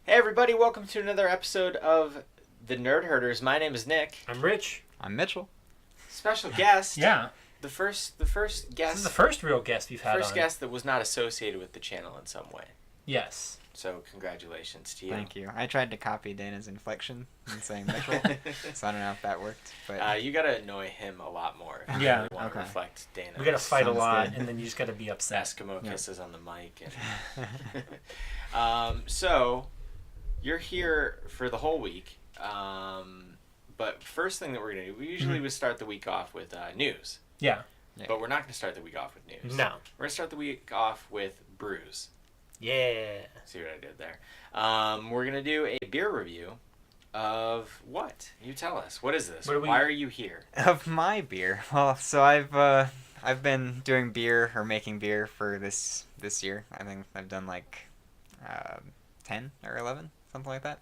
Hey everybody, welcome to another episode of The Nerd Herders. My name is Nick. I'm Rich. I'm Mitchell. Special guest. Yeah. The first guest. This is the first real guest we've had First on. guest that was not associated with the channel in some way. Yes. So congratulations to you. Thank you. I tried to copy Dana's inflection and saying Mitchell, so I don't know if that worked. But you gotta annoy him a lot more if Yeah. you really want to Okay. reflect Dana. We gotta fight a Sounds lot, good. and then you just gotta be upset. Eskimo Yeah. kisses on the mic. And so, you're here for the whole week. But first thing that we're gonna do, we usually would start the week off with news. Yeah. Yeah. But we're not gonna start the week off with news. No. We're gonna start the week off with brews. Yeah. See what I did there? We're gonna do a beer review of what? You tell us. What is this? What do we- Why are you here? of my beer. Well, so I've been doing beer or making beer for this year. I think I've done like 10 or 11, something like that.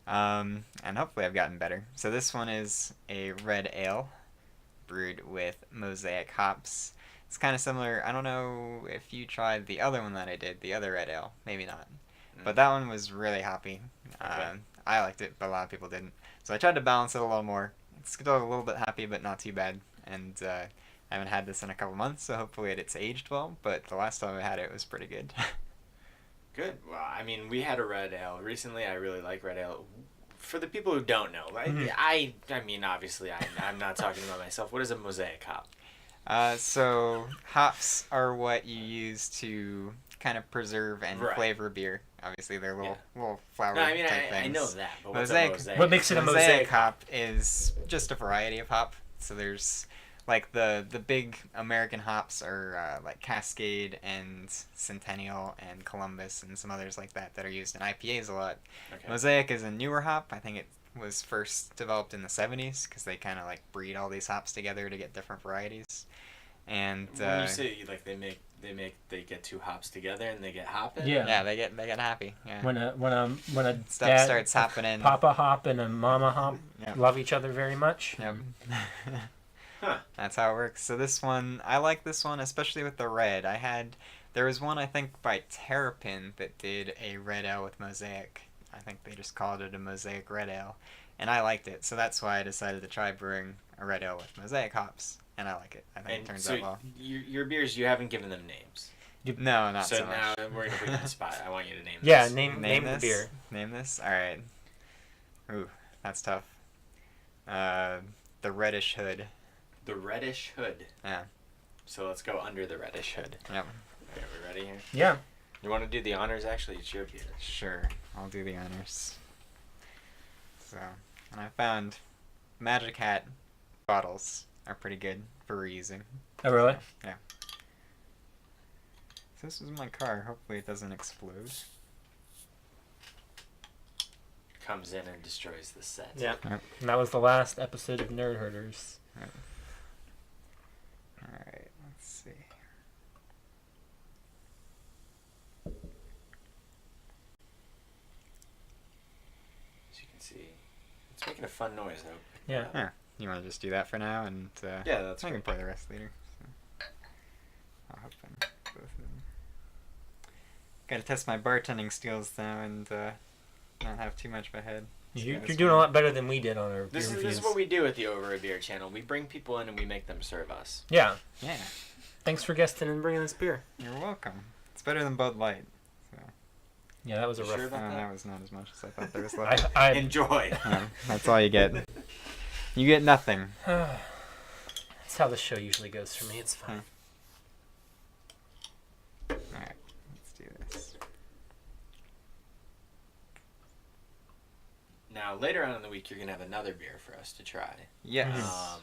And hopefully I've gotten better. So this one is a red ale brewed with mosaic hops. It's kind of similar. I don't know if you tried the other one that I did, the other red ale. Maybe not. But that one was really hoppy. Okay. I liked it, but a lot of people didn't. So I tried to balance it a little more. It's still a little bit hoppy, but not too bad. And I haven't had this in a couple months, so hopefully it's aged well. But the last time I had it was pretty good. Good. Well, I mean, we had a red ale recently. I really like red ale. For the people who don't know, like, I mean, obviously, I'm not talking about myself. What is a mosaic hop? So hops are what you use to kind of preserve and Right. flavor beer. Obviously, they're little flower No, I mean, type I things. know that, but what's Mosaic- a mosaic? What makes it a mosaic? hop is just a variety of hop. So there's like the big American hops are like Cascade and Centennial and Columbus and some others like that are used in IPAs a lot. Okay. Mosaic is a newer hop. I think it was first developed in the 70s because they kind of like breed all these hops together to get different varieties. And When you say like they get two hops together and they get hopping. Yeah. yeah, they get happy. Yeah. When a Stuff dad, starts happening. Papa hop and a mama hop Yep. love each other very much. Yep. Huh. That's how it works. So this one, I like this one, especially with the red. There was one I think by Terrapin that did a red ale with mosaic. I think they just called it a mosaic red ale, and I liked it. So that's why I decided to try brewing a red ale with mosaic hops, and I like it. I think it turns out well. Your beers, you haven't given them names. No, not So so much. now we're gonna put you on the spot. I want you to name. Yeah, this. name the this? beer. Name this? All right. Ooh, that's tough. The Reddish Hood. The Reddish Hood. Yeah. So let's go under the Reddish Hood. Yep. Are we ready here? Yeah. You want to do the honors? Actually, it's your beer. Sure, I'll do the honors. So, and I found Magic Hat bottles are pretty good for reusing. Oh, really? Yeah. So this is my car. Hopefully it doesn't explode. Comes in and destroys the set. Yeah. Yep. And that was the last episode of Nerd Herders. Alright, let's see. As you can see, it's making a fun noise though. Yeah. Yeah. You want to just do that for now, and Yeah, that's I can great. play the rest later. So. I'll hop in both of them. Gotta test my bartending skills now, and not have too much of a head. You're That's doing a fine. lot better than we did on our This beer is reviews. what we do at the Over a Beer channel. We bring people in and we make them serve us. Yeah. Yeah. Thanks for guesting and bringing this beer. You're welcome. It's better than Bud Light. So. Yeah, that was a You rough. sure about that? That was not as much as I thought there was left. I Enjoy. That's all you get. You get nothing. That's how the show usually goes for me. It's fine. Alright, let's do this. Now later on in the week, you're gonna have another beer for us to try. Yes.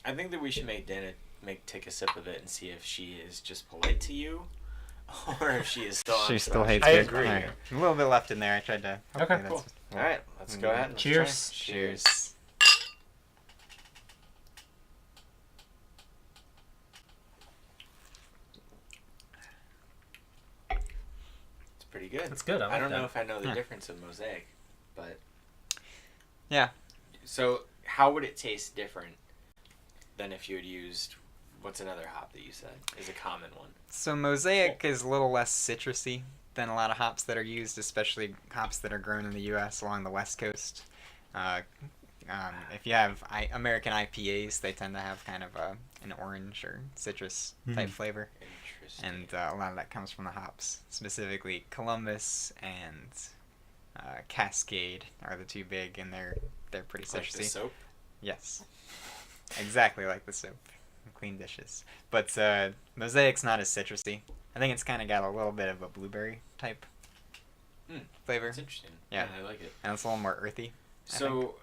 I think that we should make Dana take a sip of it and see if she is just polite to you, or if she is still. She on still thrush. hates I it. agree. Alright, a little bit left in there. I tried to. Okay, hopefully Cool. that's- All right, let's go ahead. And let's Cheers. try. Cheers. It's pretty good. It's good. I like don't that. know if I know the Yeah. difference of mosaic, but Yeah. so how would it taste different than if you had used what's another hop that you said is a common one? So Mosaic is a little less citrusy than a lot of hops that are used, especially hops that are grown in the U.S. along the West Coast. If you have American IPAs, they tend to have kind of an orange or citrus type flavor. Interesting. And a lot of that comes from the hops. Specifically, Columbus and Cascade are the two big, and they're pretty citrusy. Like the soap? Yes. Exactly like the soap. Clean dishes. But Mosaic's not as citrusy. I think it's kind of got a little bit of a blueberry type flavor. That's interesting. Yeah. I like it. And it's a little more earthy. So,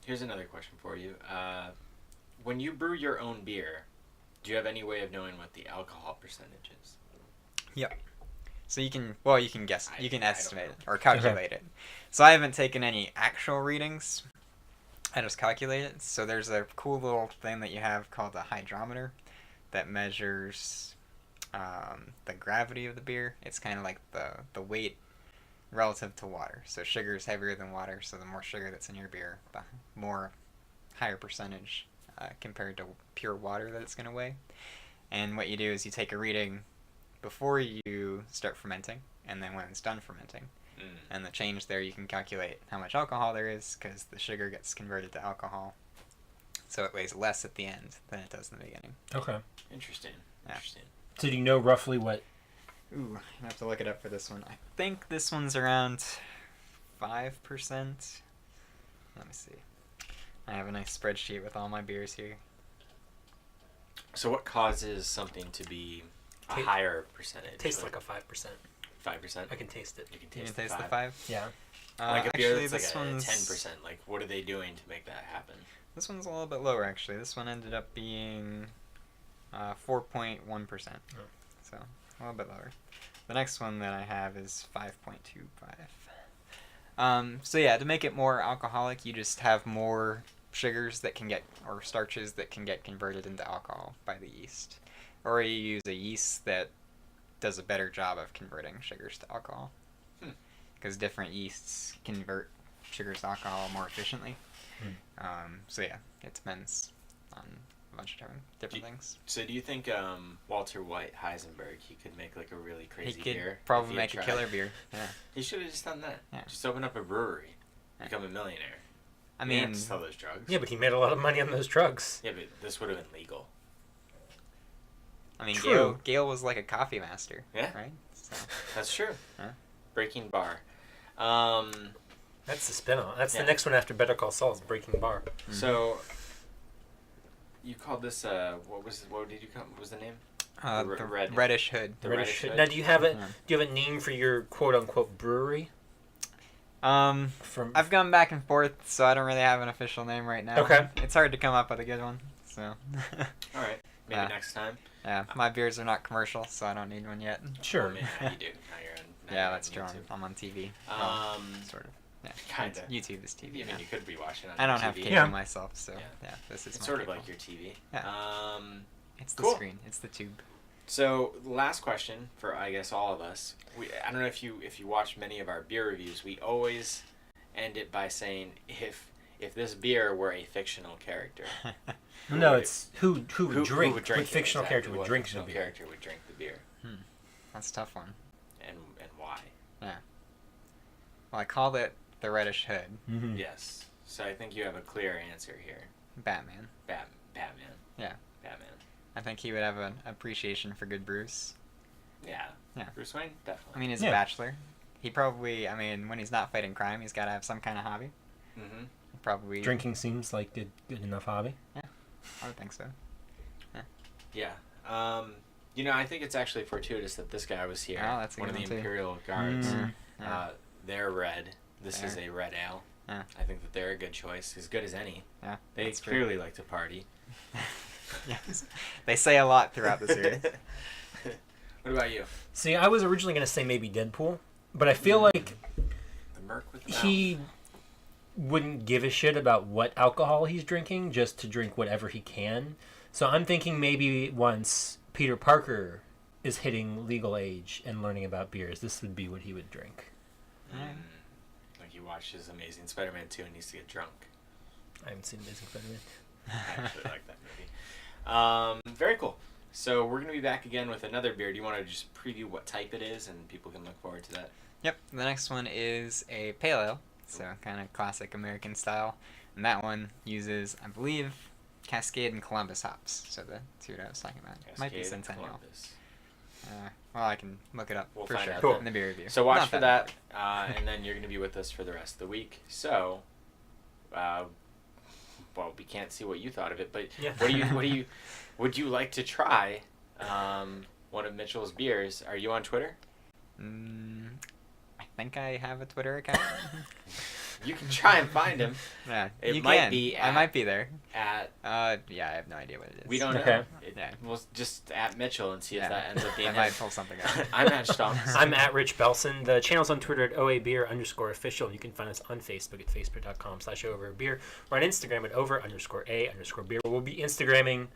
here's another question for you. When you brew your own beer, do you have any way of knowing what the alcohol percentage is? Yep. So you can guess, you can I estimate don't it or calculate it. So I haven't taken any actual readings. I just calculate it. So there's a cool little thing that you have called a hydrometer that measures the gravity of the beer. It's kind of like the weight relative to water. So sugar is heavier than water, so the more sugar that's in your beer, the more higher percentage compared to pure water that it's going to weigh. And what you do is you take a reading before you start fermenting, and then when it's done fermenting. And the change there, you can calculate how much alcohol there is, because the sugar gets converted to alcohol. So it weighs less at the end than it does in the beginning. Okay. Interesting. Yeah. Interesting. So do you know roughly what? Ooh, I have to look it up for this one. I think this one's around 5%. Let me see. I have a nice spreadsheet with all my beers here. So what causes something to be a higher percentage? Tastes like a 5%. 5%? I can taste it. You can You taste, can taste the the 5? Yeah. Like a beer actually, that's this like a one's 10%. Like, what are they doing to make that happen? This one's a little bit lower, actually. This one ended up being 4.1%. So, a little bit lower. The next one that I have is 5.25. So yeah, to make it more alcoholic, you just have more sugars that can get, or starches that can get converted into alcohol by the yeast. Or you use a yeast that does a better job of converting sugars to alcohol. Because different yeasts convert sugars to alcohol more efficiently. So yeah, it depends on a bunch of different things. So do you think Walter White Heisenberg, he could make like a really crazy He could beer? probably make a killer beer. Yeah. He should have just done that. Yeah. Just open up a brewery, become a millionaire. I You don't mean, have to sell those drugs. Yeah, but he made a lot of money on those drugs. Yeah, but this would have been legal. True. Gale was like a coffee master. Yeah. Right? So, That's true. Huh? Breaking Bar. That's the spin-off. That's Yeah. the next one after Better Call Saul is Breaking Bar. So you called this what did you call, what was the name? the Red- Reddish Hood. The Reddish. Reddish Now, do you have a Yeah. do you have a name for your quote-unquote brewery? From I've gone back and forth, so I don't really have an official name right now. Okay. It's hard to come up with a good one. So. All right. Maybe Yeah. next time. Yeah, my beers are not commercial, so I don't need one yet. Sure. Well, now you do. Now you're on. Now Yeah, you're that's on true. YouTube. I'm on TV. Sort of. Yeah. Kinda. YouTube is TV. I mean, Yeah. you could be watching on I don't TV. have cable Yeah. myself, so yeah, this is It's my sort of cable. like your TV. Yeah. It's the cool. screen. It's the tube. So last question for I guess all of us. I don't know if you watched many of our beer reviews. We always end it by saying if this beer were a fictional character. No, it's who would drink. would drink What fictional it, character exactly, would what drink the fictional beer? character would drink the beer, That's a tough one. and why? Well, I called it the Reddish Hood. Mm-hmm. Yes. So I think you have a clear answer here. Batman. Batman. Yeah. Batman. I think he would have an appreciation for good brews. Yeah. Yeah. Bruce Wayne, I definitely. mean, he's a bachelor. He probably, when he's not fighting crime, he's got to have some kind of hobby. Mm-hmm. Probably. Drinking seems like a good enough hobby. I would think so. Yeah. I think it's actually fortuitous that this guy was here. Oh, that's a one of good the one, too. Imperial Guards. Yeah. They're red. This is Fair. a red ale. Yeah. I think that they're a good choice, as good as any. Yeah, They that's true. clearly like to party. Yes. They say a lot throughout the series. What about you? See, I was originally going to say maybe Deadpool, but I feel like The Merc with the he wouldn't give a shit about what alcohol he's drinking, just to drink whatever he can. So I'm thinking maybe once Peter Parker is hitting legal age and learning about beers, this would be what he would drink. Like he watches Amazing Spider-Man 2 and needs to get drunk. I haven't seen Amazing Spider-Man. I actually like that movie. Very cool. So we're gonna be back again with another beer. Do you want to just preview what type it is, and people can look forward to that? Yep. The next one is a pale ale, so kind of classic American style, and that one uses, I believe, Cascade and Columbus hops. So the two that I was talking about. Might be Cascade and Centennial. Columbus. Well, I can look it up We'll for find sure out Cool. in the beer review. So watch Not for that, and then you're going to be with us for the rest of the week. So, well, we can't see what you thought of it, but Yeah. would you like to try one of Mitchell's beers? Are you on Twitter? I think I have a Twitter account. You can try and find him Yeah, It you might can. be I at- might be there. at. Yeah, I have no idea what it is. We don't know. Okay. Yeah. We'll just at Mitchell and see if Yeah. that ends up being I him. might pull something out. I'm at Stomps. I'm at Rich Belson. The channel's on Twitter at OABeer_official. And you can find us on Facebook at facebook.com/overbeer or on Instagram at over_a_beer. We'll be Instagramming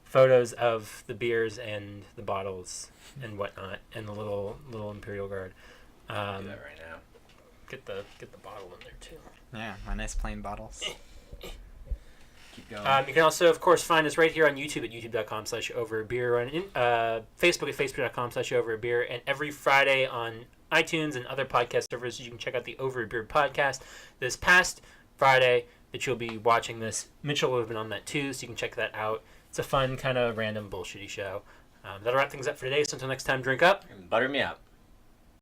photos of the beers and the bottles and whatnot and the little Imperial Guard. Do that right now. Get the bottle in there too. Yeah, my nice plain bottles. Keep going. You can also, of course, find us right here on YouTube at youtube.com/overbeer, or on Facebook at facebook.com/overbeer, and every Friday on iTunes and other podcast servers, you can check out the Overbeer podcast. This past Friday that you'll be watching this, Mitchell will have been on that too, so you can check that out. It's a fun, kind of random, bullshitty show. That'll wrap things up for today, so until next time, drink up. And butter me up.